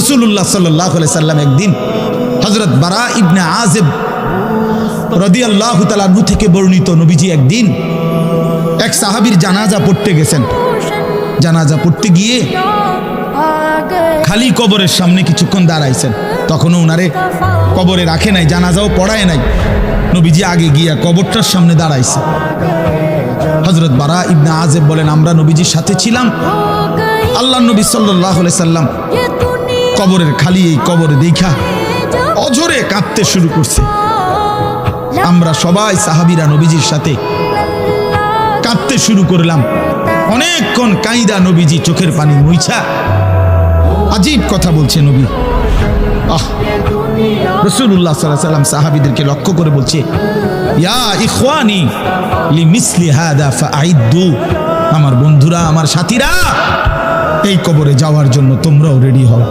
রাসূলুল্লাহ সাল্লাল্লাহু আলাইহি সাল্লাম একদিন হযরত বারা ইবনে আযিব রাদিয়াল্লাহু তাআলা আনহু থেকে বর্ণিত, নবীজি একদিন এক সাহাবীর জানাজা পড়তে গেছেন। জানাজা পড়তে গিয়ে খালি কবরের সামনে কিছুক্ষণ দাঁড়াইছেন। তখনও উনারে কবরে রাখে নাই, জানাজাও পড়ায় নাই। নবীজি আগে গিয়া কবরটার সামনে দাঁড়াইছে। হযরত বারা ইবনে আযিব বলেন, আমরা নবীজির সাথে ছিলাম। আল্লাহর নবী সাল্লাল্লাহু আলাইহি সাল্লাম কবরের খালি এই কবরে দেখা অঝরে কাঁদতে শুরু করছে। আমরা সবাই সাহাবীরা নবীজির সাথে কাঁদতে শুরু করলাম। অনেকক্ষণ কাইদা নবীজি চোখের পানি মুইছা আজীব কথা বলছে নবী। রাসূলুল্লাহ সাল্লাল্লাহু আলাইহি সাল্লাম সাহাবীদেরকে লক্ষ্য করে বলছে, ইয়া ইখওয়ানি লিমিসলি হাদা ফাআইদ্দু, আমার বন্ধুরা, আমার সাথীরা, এই কবরে যাওয়ার জন্য তোমরাও রেডি হও।